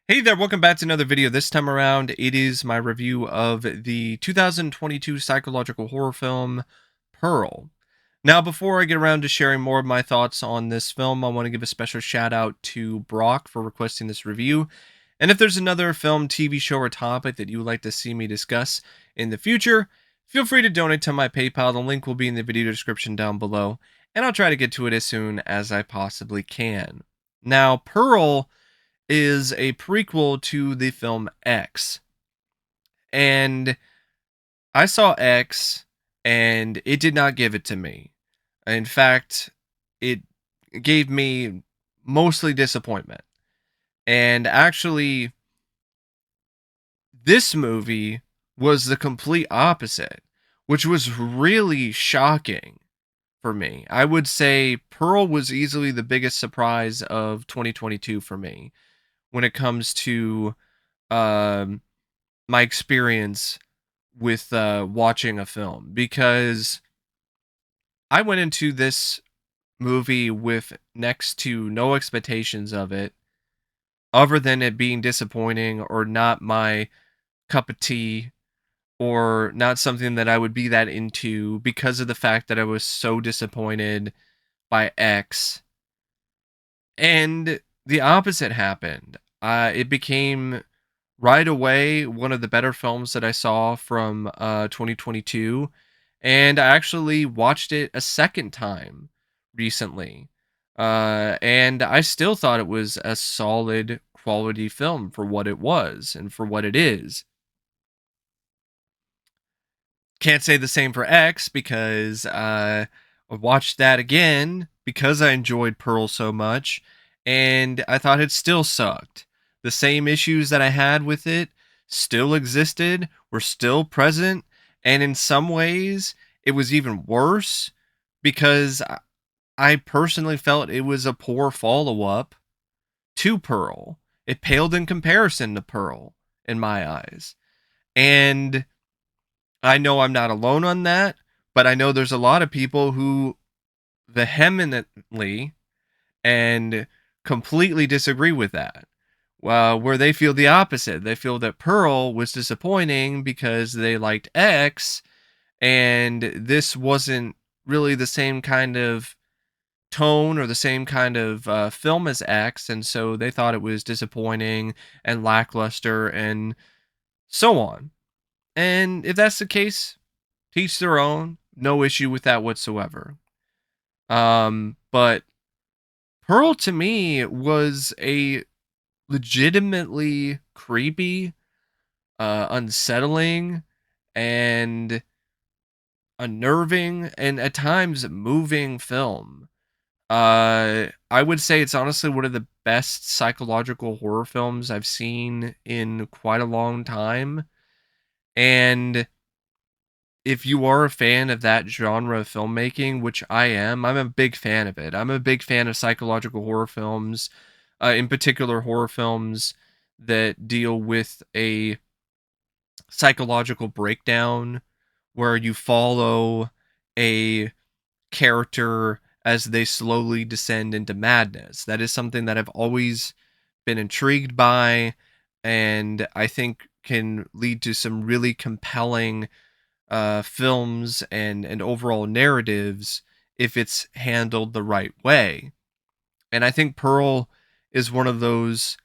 Hey there, welcome back to another video. This time around, it is my review of the 2022 psychological horror film, Pearl. Now, before I get around to sharing more of my thoughts on this film, I want to give a special shout out to Brock for requesting this review. And if there's another film, TV show, or topic that you would like to see me discuss in the future, feel free to donate to my PayPal. The link will be in the video description down below, and I'll try to get to it as soon as I possibly can. Now, Pearl is a prequel to the film X. And I saw X and it did not give it to me. In fact, it gave me mostly disappointment. And actually, this movie was the complete opposite, which was really shocking for me. I would say Pearl was easily the biggest surprise of 2022 for me when it comes to um, my experience with watching a film, because I went into this movie with next to no expectations of it other than it being disappointing or not my cup of tea or not something that I would be that into, because of the fact that I was so disappointed by X. And the opposite happened. It became right away one of the better films that I saw from 2022, and I actually watched it a second time recently, and I still thought it was a solid quality film for what it was and for what it is. Can't say the same for X, because I watched that again because I enjoyed Pearl so much, and I thought it still sucked. The same issues that I had with it still existed, were still present, and in some ways, it was even worse because I personally felt it was a poor follow up to Pearl. It paled in comparison to Pearl in my eyes. And I know I'm not alone on that, but I know there's a lot of people who vehemently and completely disagree with that. Well, where they feel the opposite. They feel that Pearl was disappointing because they liked X, and this wasn't really the same kind of tone or the same kind of film as X, and so they thought it was disappointing and lackluster and so on. And if that's the case, teach their own. No issue with that whatsoever. But Pearl to me was a legitimately creepy, unsettling, and unnerving, and at times moving film. I would say it's honestly one of the best psychological horror films I've seen in quite a long time. And if you are a fan of that genre of filmmaking, which I am, I'm a big fan of it. I'm a big fan of psychological horror films, in particular horror films that deal with a psychological breakdown where you follow a character as they slowly descend into madness. That is something that I've always been intrigued by, and I think can lead to some really compelling films and overall narratives if it's handled the right way. And I think Pearl is one of those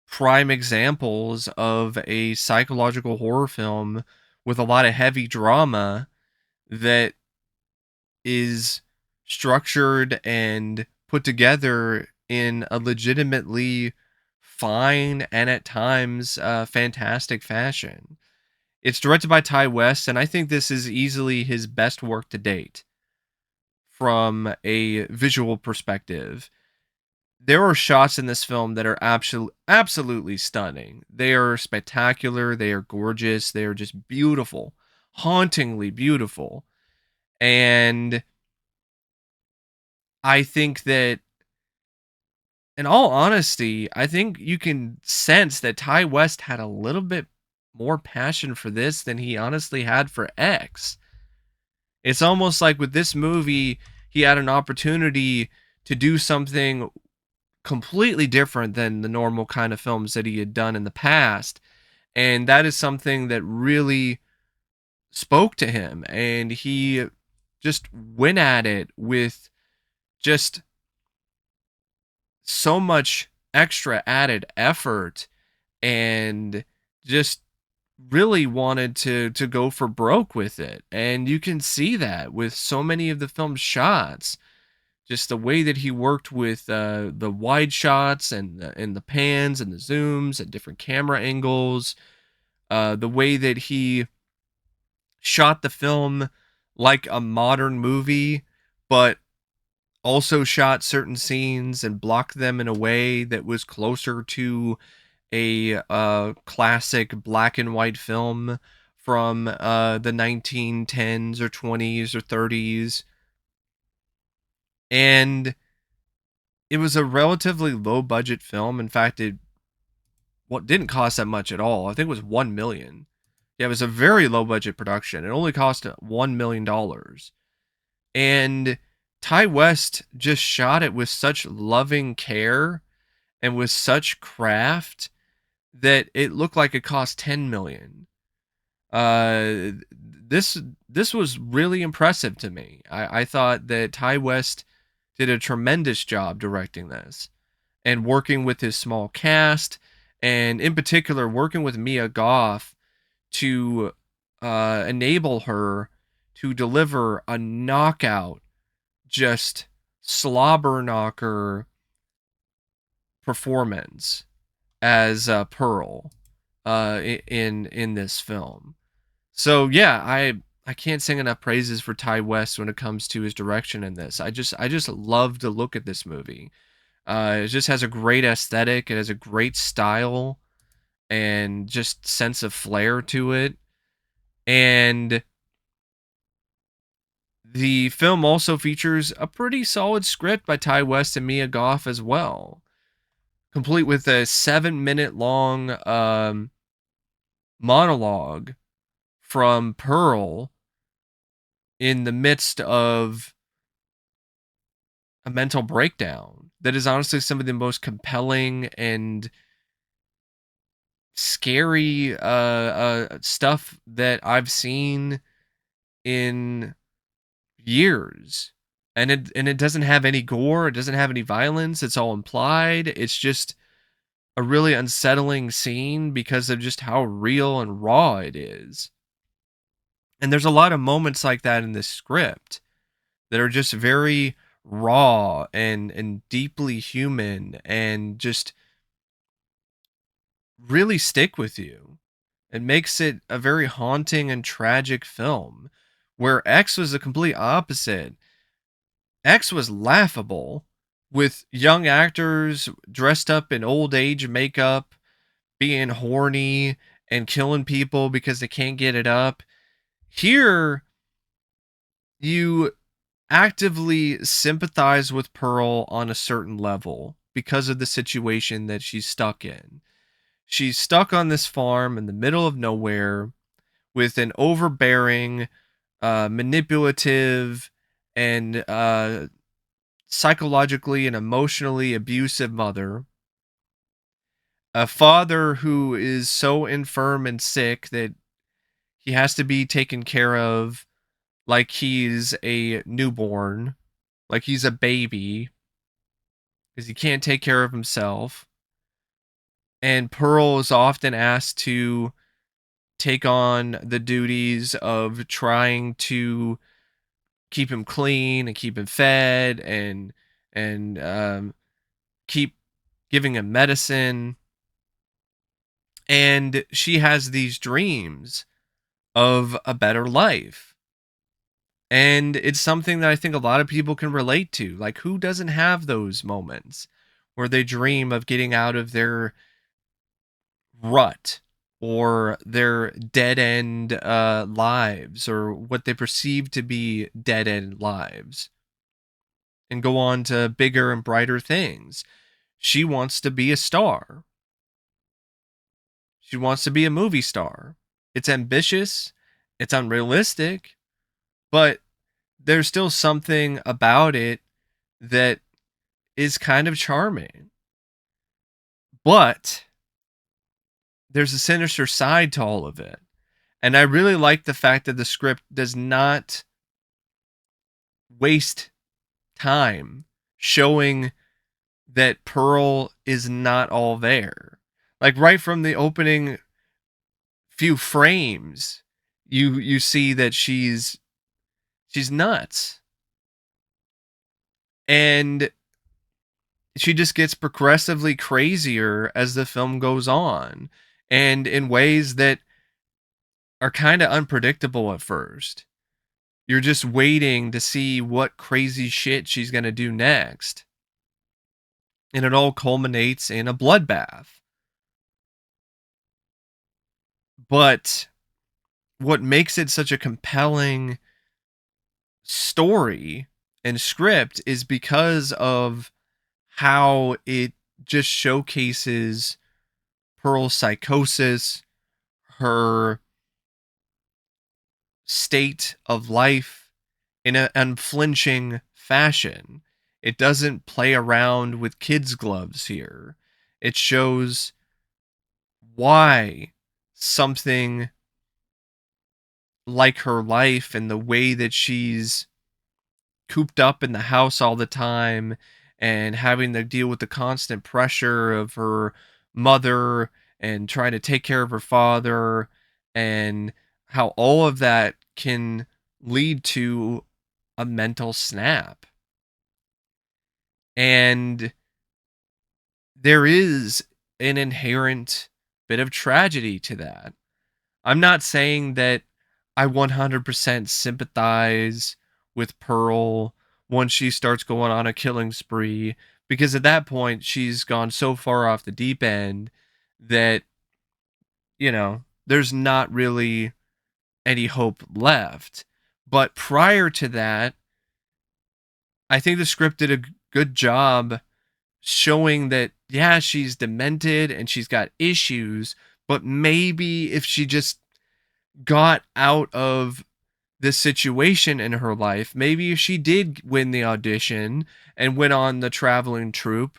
prime examples of a psychological horror film with a lot of heavy drama that is structured and put together in a legitimately fine and at times fantastic fashion. It's directed by Ty West, and I think this is easily his best work to date from a visual perspective. There are shots in this film that are absolutely stunning. They are spectacular, they are gorgeous, they are just beautiful, hauntingly beautiful. And I think that, in all honesty, I think you can sense that Ty West had a little bit more passion for this than he honestly had for X. It's almost like with this movie, he had an opportunity to do something completely different than the normal kind of films that he had done in the past. And that is something that really spoke to him. And he just went at it with just so much extra added effort and just really wanted to go for broke with it. And you can see that with so many of the film's shots, just the way that he worked with the wide shots and the pans and the zooms and different camera angles, the way that he shot the film like a modern movie, but also shot certain scenes and blocked them in a way that was closer to a classic black and white film from the 1910s or 20s or 30s. And it was a relatively low budget film. In fact, it didn't cost that much at all. I think it was 1 million. Yeah, it was a very low budget production. It only cost $1 million. And Ty West just shot it with such loving care and with such craft that it looked like it cost 10 million. This was really impressive to me. I thought that Ty West did a tremendous job directing this and working with his small cast, and in particular working with Mia Goth to enable her to deliver a knockout, just slobber knocker performance as Pearl in this film. So yeah, I can't sing enough praises for Ty West when it comes to his direction in this. I just love to look at this movie. It just has a great aesthetic. It has a great style and just sense of flair to it. And the film also features a pretty solid script by Ty West and Mia Goth as well, complete with a 7-minute long monologue from Pearl in the midst of a mental breakdown that is honestly some of the most compelling and scary stuff that I've seen in years. And it doesn't have any gore, it doesn't have any violence, it's all implied. It's just a really unsettling scene because of just how real and raw it is. And there's a lot of moments like that in this script that are just very raw and deeply human and just really stick with you. It makes it a very haunting and tragic film, where X was the complete opposite. X was laughable, with young actors dressed up in old age makeup, being horny and killing people because they can't get it up. Here, you actively sympathize with Pearl on a certain level because of the situation that she's stuck in. She's stuck on this farm in the middle of nowhere with an overbearing, manipulative, and psychologically and emotionally abusive mother, a father who is so infirm and sick that he has to be taken care of like he's a newborn, like he's a baby, because he can't take care of himself. And Pearl is often asked to take on the duties of trying to keep him clean and keep him fed and keep giving him medicine. And she has these dreams of a better life. And it's something that I think a lot of people can relate to. Like, who doesn't have those moments where they dream of getting out of their rut or their dead end lives, or what they perceive to be dead end lives, and go on to bigger and brighter things? She wants to be a star. She wants to be a movie star. It's ambitious, it's unrealistic, but there's still something about it that is kind of charming. But there's a sinister side to all of it. And I really like the fact that the script does not waste time showing that Pearl is not all there. Like right from the opening few frames, you see that she's nuts. And she just gets progressively crazier as the film goes on, and in ways that are kind of unpredictable at first. You're just waiting to see what crazy shit she's going to do next. And it all culminates in a bloodbath. But what makes it such a compelling story and script is because of how it just showcases Pearl's psychosis, her state of life in an unflinching fashion. It doesn't play around with kids' gloves here. It shows why something like her life and the way that she's cooped up in the house all the time and having to deal with the constant pressure of her mother and trying to take care of her father, and how all of that can lead to a mental snap. And there is an inherent bit of tragedy to that. I'm not saying that I 100% sympathize with Pearl once she starts going on a killing spree, because at that point she's gone so far off the deep end that, there's not really any hope left. But prior to that, I think the script did a good job showing that, yeah, she's demented and she's got issues, but maybe if she just got out of this situation in her life, maybe if she did win the audition and went on the traveling troupe,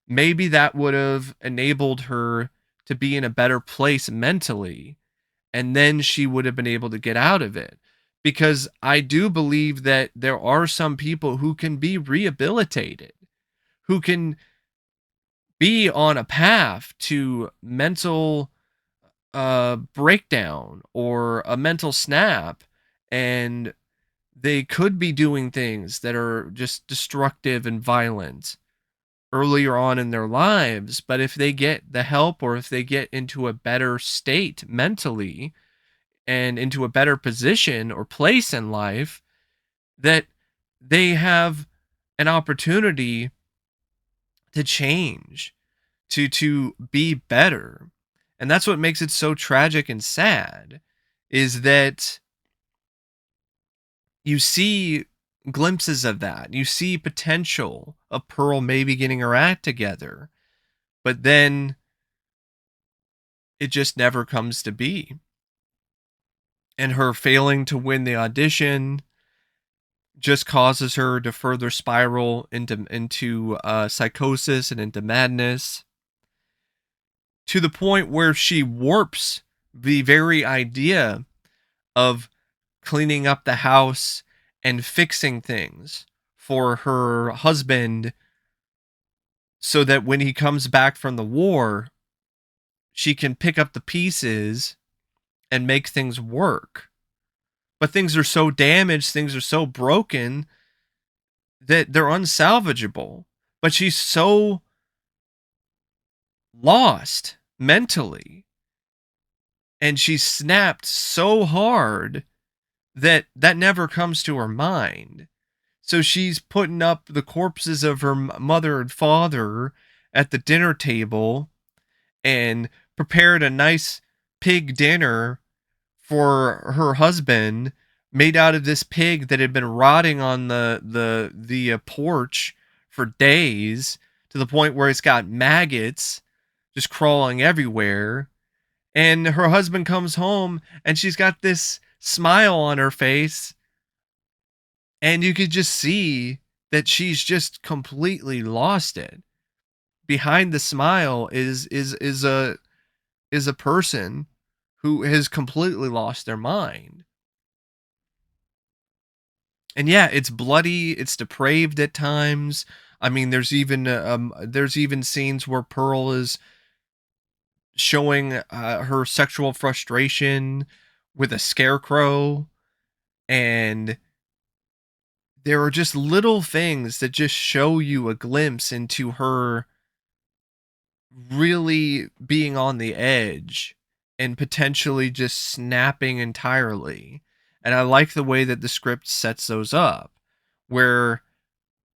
maybe that would have enabled her to be in a better place mentally, and then she would have been able to get out of it. Because I do believe that there are some people who can be rehabilitated, who can be on a path to mental breakdown or a mental snap, and they could be doing things that are just destructive and violent earlier on in their lives. But if they get the help, or if they get into a better state mentally and into a better position or place in life, that they have an opportunity to change, to be better. And that's what makes it so tragic and sad, is that you see glimpses of that. You see potential of Pearl maybe getting her act together, but then it just never comes to be. And her failing to win the audition just causes her to further spiral into psychosis and into madness, to the point where she warps the very idea of cleaning up the house and fixing things for her husband, so that when he comes back from the war, she can pick up the pieces and make things work. But things are so damaged, things are so broken that they're unsalvageable. But she's so lost mentally, and she's snapped so hard that never comes to her mind. So she's putting up the corpses of her mother and father at the dinner table, and prepared a nice pig dinner for her husband, made out of this pig that had been rotting on the porch for days, to the point where it's got maggots just crawling everywhere. And her husband comes home and she's got this smile on her face, and you could just see that she's just completely lost it. behind the smile is a person who has completely lost their mind. And yeah, it's bloody, it's depraved at times. I mean, there's even scenes where Pearl is showing her sexual frustration with a scarecrow, and there are just little things that just show you a glimpse into her really being on the edge and potentially just snapping entirely. And I like the way that the script sets those up, where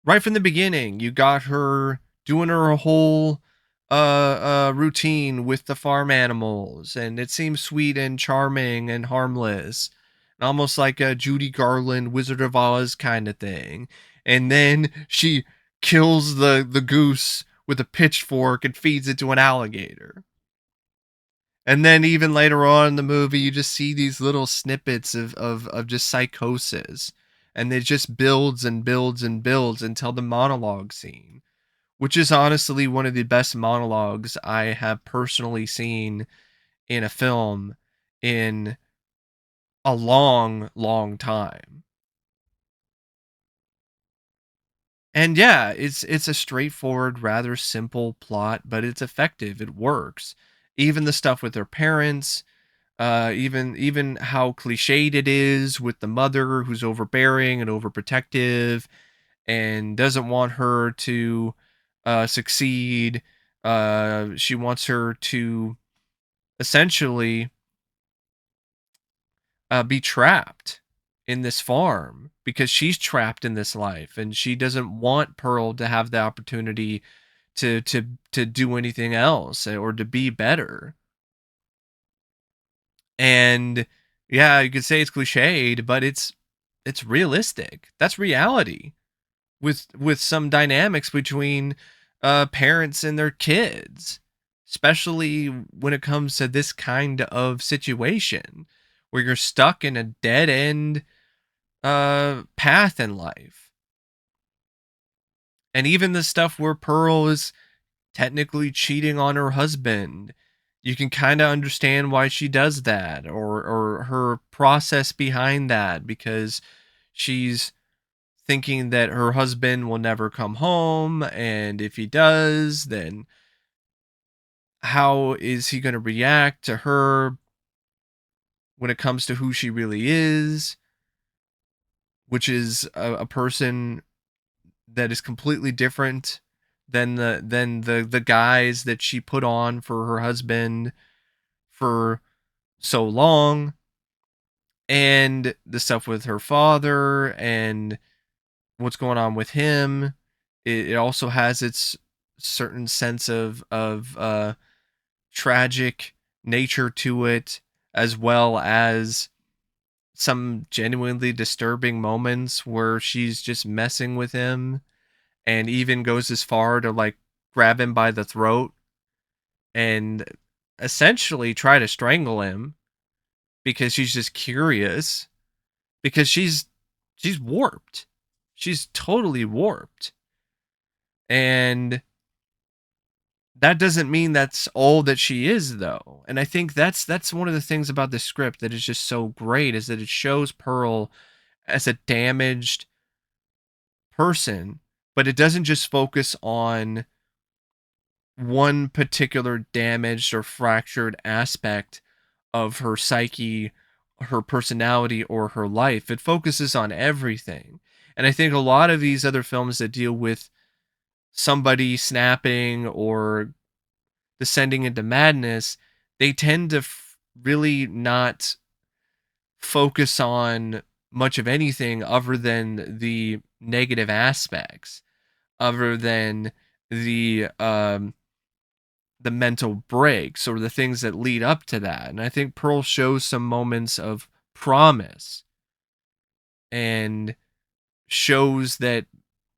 right from the beginning, you got her doing her whole routine with the farm animals, and it seems sweet and charming and harmless, and almost like a Judy Garland Wizard of Oz kind of thing. And then she kills the goose with a pitchfork and feeds it to an alligator. And then even later on in the movie, you just see these little snippets of just psychosis. And it just builds and builds and builds until the monologue scene, which is honestly one of the best monologues I have personally seen in a film in a long, long time. And yeah, it's a straightforward, rather simple plot, but it's effective. It works. Even the stuff with their parents, even how cliched it is with the mother who's overbearing and overprotective and doesn't want her to succeed. She wants her to essentially be trapped in this farm because she's trapped in this life, and she doesn't want Pearl to have the opportunity to do anything else or to be better. And yeah, you could say it's cliched, but it's realistic. That's reality with some dynamics between parents and their kids, especially when it comes to this kind of situation where you're stuck in a dead end path in life. And even the stuff where Pearl is technically cheating on her husband, you can kind of understand why she does that, or her process behind that, because she's thinking that her husband will never come home, and if he does, then how is he going to react to her when it comes to who she really is, which is a person that is completely different than the guys that she put on for her husband for so long, and the stuff with her father and what's going on with him. It also has its certain sense of tragic nature to it, as well as some genuinely disturbing moments where she's just messing with him and even goes as far to like grab him by the throat and essentially try to strangle him because she's just curious, because she's warped. She's totally warped. And that doesn't mean that's all that she is, though. And I think that's one of the things about this script that is just so great, is that it shows Pearl as a damaged person, but it doesn't just focus on one particular damaged or fractured aspect of her psyche, her personality, or her life. It focuses on everything. And I think a lot of these other films that deal with somebody snapping or descending into madness, they tend to really not focus on much of anything other than the negative aspects, other than the mental breaks or the things that lead up to that. And I think Pearl shows some moments of promise and shows that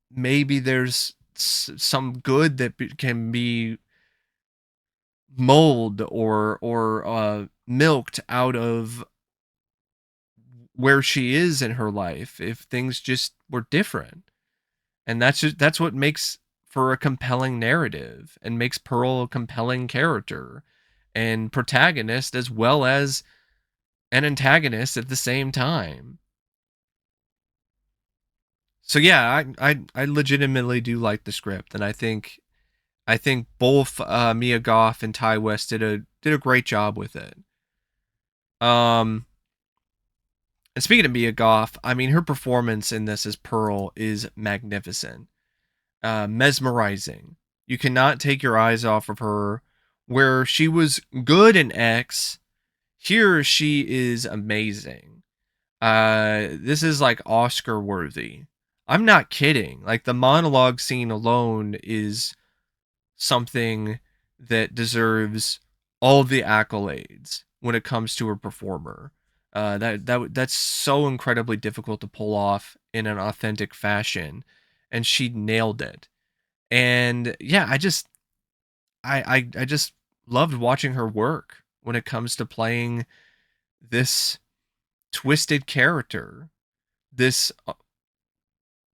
maybe there's some good that can be mold or milked out of where she is in her life if things just were different. And that's what makes for a compelling narrative and makes Pearl a compelling character and protagonist as well as an antagonist at the same time. So yeah, I legitimately do like the script, and I think both Mia Goth and Ty West did a great job with it. Um, and speaking of Mia Goth, I mean her performance in this as Pearl is magnificent, mesmerizing. You cannot take your eyes off of her. Where she was good in X, here she is amazing. This is like Oscar worthy. I'm not kidding. Like the monologue scene alone is something that deserves all of the accolades when it comes to a performer. That's so incredibly difficult to pull off in an authentic fashion, and she nailed it. And yeah, I just loved watching her work when it comes to playing this twisted character, this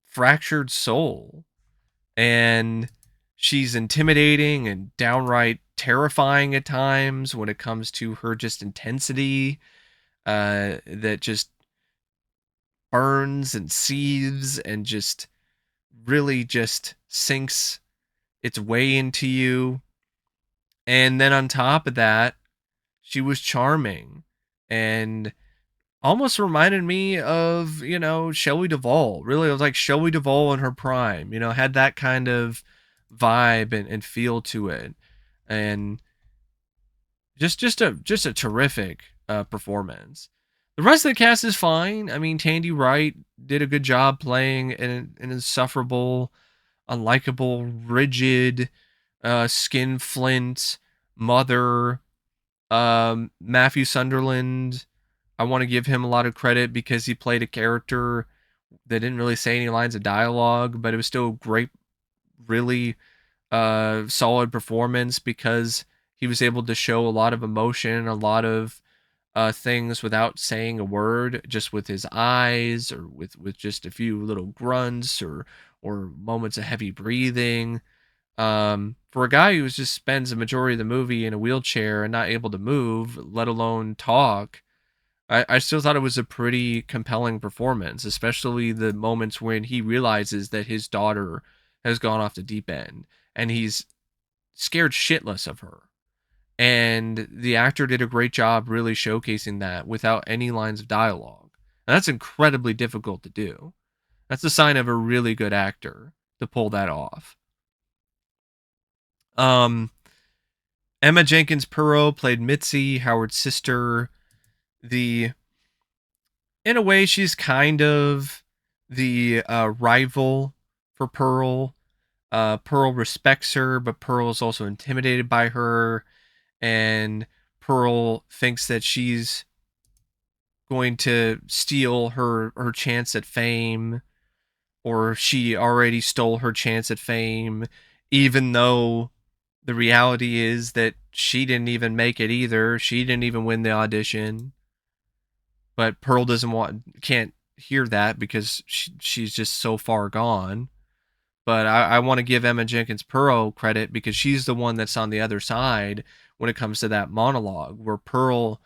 fractured soul, and she's intimidating and downright terrifying at times when it comes to her just intensity that just burns and seethes and just really just sinks its way into you. And then on top of that, she was charming and almost reminded me of, Shelley Duvall. Really, it was like Shelley Duvall in her prime, had that kind of vibe and feel to it. And just a terrific performance. The rest of the cast is fine. I mean, Tandi Wright did a good job playing an insufferable, unlikable, rigid, skinflint mother. Matthew Sunderland, I want to give him a lot of credit because he played a character that didn't really say any lines of dialogue, but it was still a great, really solid performance because he was able to show a lot of emotion, a lot of things without saying a word, just with his eyes or with just a few little grunts or moments of heavy breathing. For a guy who just spends a majority of the movie in a wheelchair and not able to move, let alone talk, I still thought it was a pretty compelling performance, especially the moments when he realizes that his daughter has gone off the deep end and he's scared shitless of her. And the actor did a great job really showcasing that without any lines of dialogue. And that's incredibly difficult to do. That's a sign of a really good actor to pull that off. Um, Emma Jenkins-Purro played Mitzi, Howard's sister. The In a way, she's kind of the rival for Pearl. Pearl respects her, but Pearl is also intimidated by her, and Pearl thinks that she's going to steal her chance at fame, or she already stole her chance at fame, even though the reality is that she didn't even make it either. She didn't even win the audition. But Pearl can't hear that because she's just so far gone. But I want to give Emma Jenkins-Purro credit because she's the one that's on the other side when it comes to that monologue, where Pearl,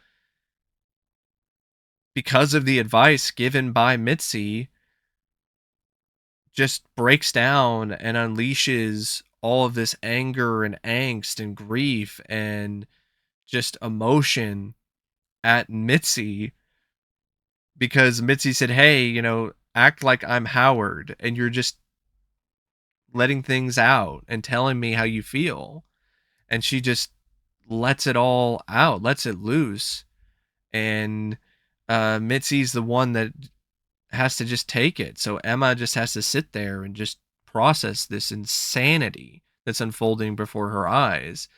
because of the advice given by Mitzi, just breaks down and unleashes all of this anger and angst and grief and just emotion at Mitzi because Mitzi said, "Hey, act like I'm Howard and you're just letting things out and telling me how you feel." And she just lets it all out, lets it loose. And Mitzi's the one that has to just take it. So Emma just has to sit there and just process this insanity that's unfolding before her eyes.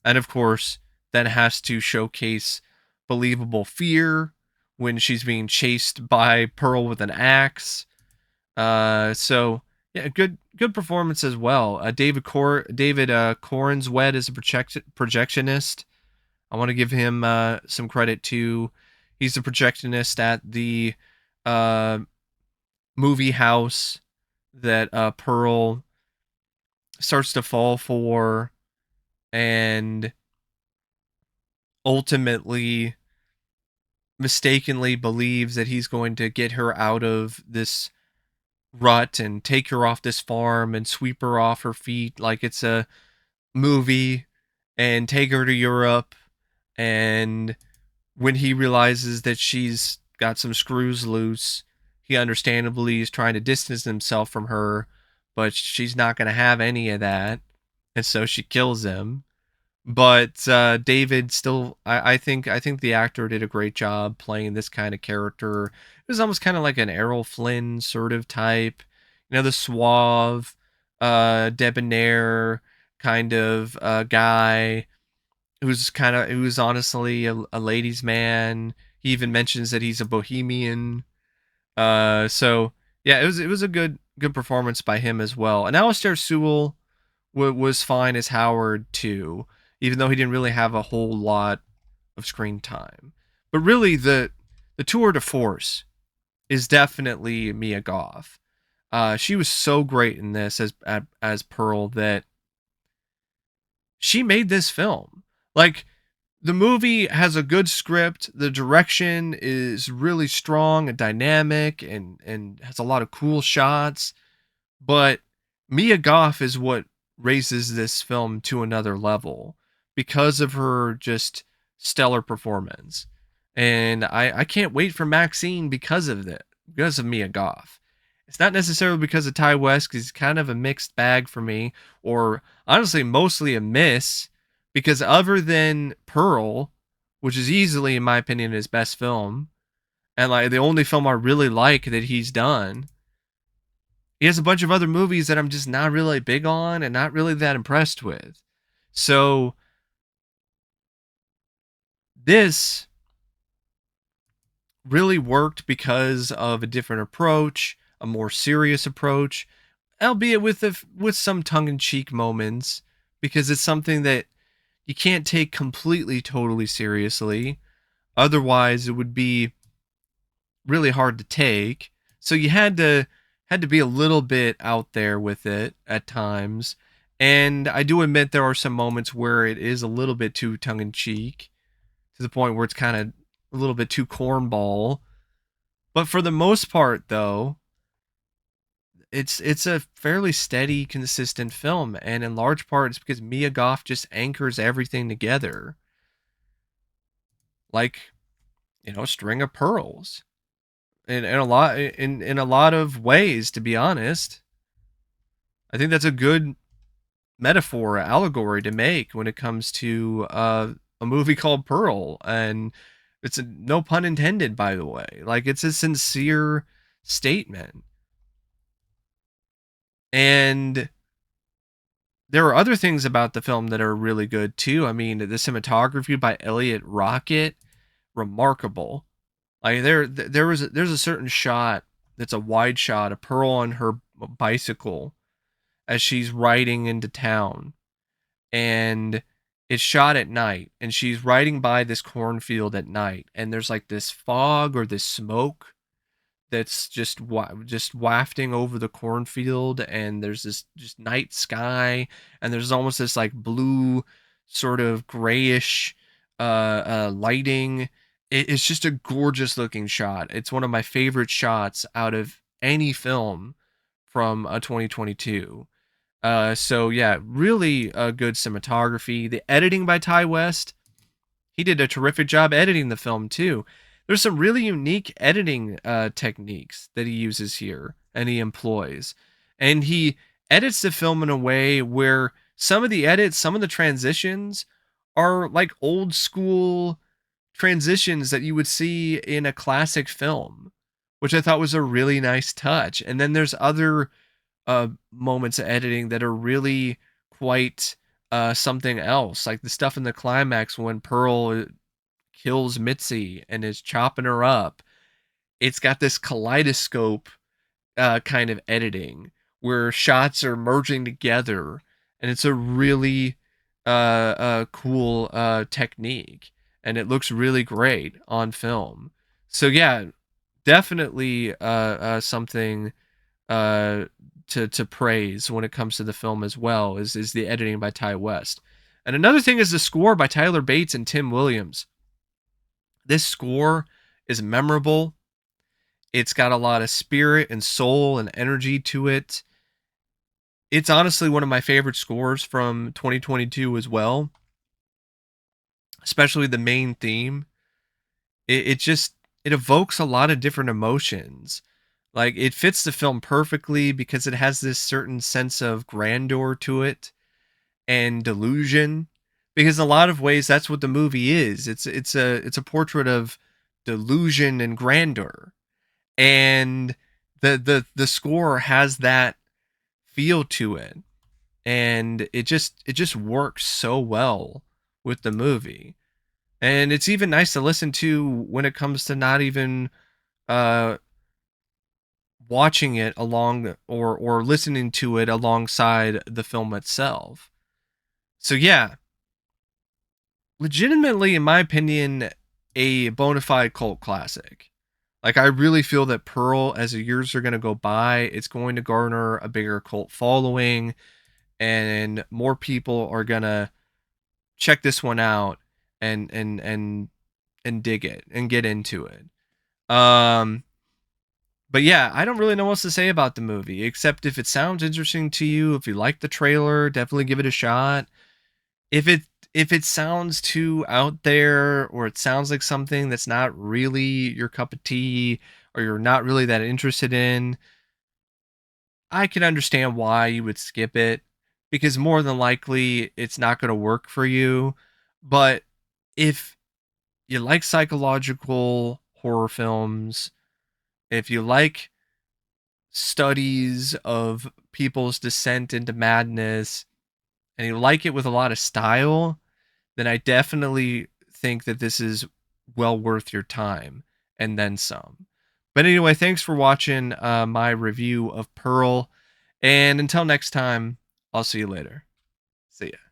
And of course, that has to showcase believable fear when she's being chased by Pearl with an axe. So yeah, good performance as well. David Corenswet is a projectionist. I want to give him some credit too. He's the projectionist at the uh, movie house that Pearl starts to fall for, and ultimately mistakenly believes that he's going to get her out of this rut and take her off this farm and sweep her off her feet like it's a movie and take her to Europe. And when he realizes that she's got some screws loose, he understandably is trying to distance himself from her, but she's not going to have any of that. And so she kills him. But David still, I think the actor did a great job playing this kind of character. It was almost kind of like an Errol Flynn sort of type, the suave, debonair kind of guy who's honestly a ladies' man. He even mentions that he's a bohemian. So yeah, it was a good performance by him as well. And Alistair Sewell was fine as Howard too, even though he didn't really have a whole lot of screen time. But really, the tour de force is definitely Mia Goth. She was so great in this as Pearl that she made this film. Like, the movie has a good script. The direction is really strong and dynamic, and has a lot of cool shots. But Mia Goth is what raises this film to another level because of her just stellar performance. And I can't wait for Maxine because of that, because of Mia Goth. It's not necessarily because of Ty West, because he's kind of a mixed bag for me, or honestly, mostly a miss, because other than Pearl, which is easily, in my opinion, his best film, and like the only film I really like that he's done, he has a bunch of other movies that I'm just not really big on and not really that impressed with. So this really worked because of a different approach, a more serious approach, albeit with some tongue-in-cheek moments, because it's something that you can't take completely totally seriously. Otherwise, it would be really hard to take. So you had to be a little bit out there with it at times. And I do admit there are some moments where it is a little bit too tongue in cheek, to the point where it's kind of a little bit too cornball. But for the most part, though, it's a fairly steady, consistent film, and in large part, it's because Mia Goth just anchors everything together, like, a string of pearls, in a lot of ways. To be honest, I think that's a good metaphor, allegory to make when it comes to a movie called Pearl, and it's no pun intended, by the way. Like, it's a sincere statement. And there are other things about the film that are really good too. I mean, the cinematography by Elliot Rocket, remarkable. Like, there's a certain shot that's a wide shot of Pearl on her bicycle as she's riding into town, and it's shot at night, and she's riding by this cornfield at night, and there's like this fog or this smoke that's just wafting over the cornfield, and there's this just night sky, and there's almost this like blue sort of grayish lighting. It's just a gorgeous looking shot. It's one of my favorite shots out of any film from 2022. So yeah, really good cinematography. The editing by Ty West, he did a terrific job editing the film too. There's some really unique editing techniques that he uses here and he employs. And he edits the film in a way where some of the edits, some of the transitions are like old school transitions that you would see in a classic film, which I thought was a really nice touch. And then there's other moments of editing that are really quite something else, like the stuff in the climax when Pearl kills Mitzi and is chopping her up. It's got this kaleidoscope kind of editing where shots are merging together, and it's a really cool technique, and it looks really great on film. So yeah, definitely something uh, to praise when it comes to the film as well is the editing by Ty West. And another thing is the score by Tyler Bates and Tim Williams. This score is memorable. It's got a lot of spirit and soul and energy to it. It's honestly one of my favorite scores from 2022 as well, especially the main theme. It just it evokes a lot of different emotions. Like it fits the film perfectly because it has this certain sense of grandeur to it and delusion. Because in a lot of ways that's what the movie is. It's a portrait of delusion and grandeur. And the score has that feel to it. And it just works so well with the movie. And it's even nice to listen to when it comes to not even uh watching it along or listening to it alongside the film itself. So yeah, legitimately in my opinion a bona fide cult classic. Like I really feel that Pearl as the years are going to go by, it's going to garner a bigger cult following and more people are going to check this one out and dig it and get into it. Um but yeah, I don't really know what else to say about the movie except if it sounds interesting to you, if you like the trailer, definitely give it a shot. If it sounds too out there or it sounds like something that's not really your cup of tea or you're not really that interested in, I can understand why you would skip it because more than likely it's not going to work for you. But if you like psychological horror films, if you like studies of people's descent into madness and you like it with a lot of style, then I definitely think that this is well worth your time and then some. But anyway, thanks for watching my review of Pearl. And until next time, I'll see you later. See ya.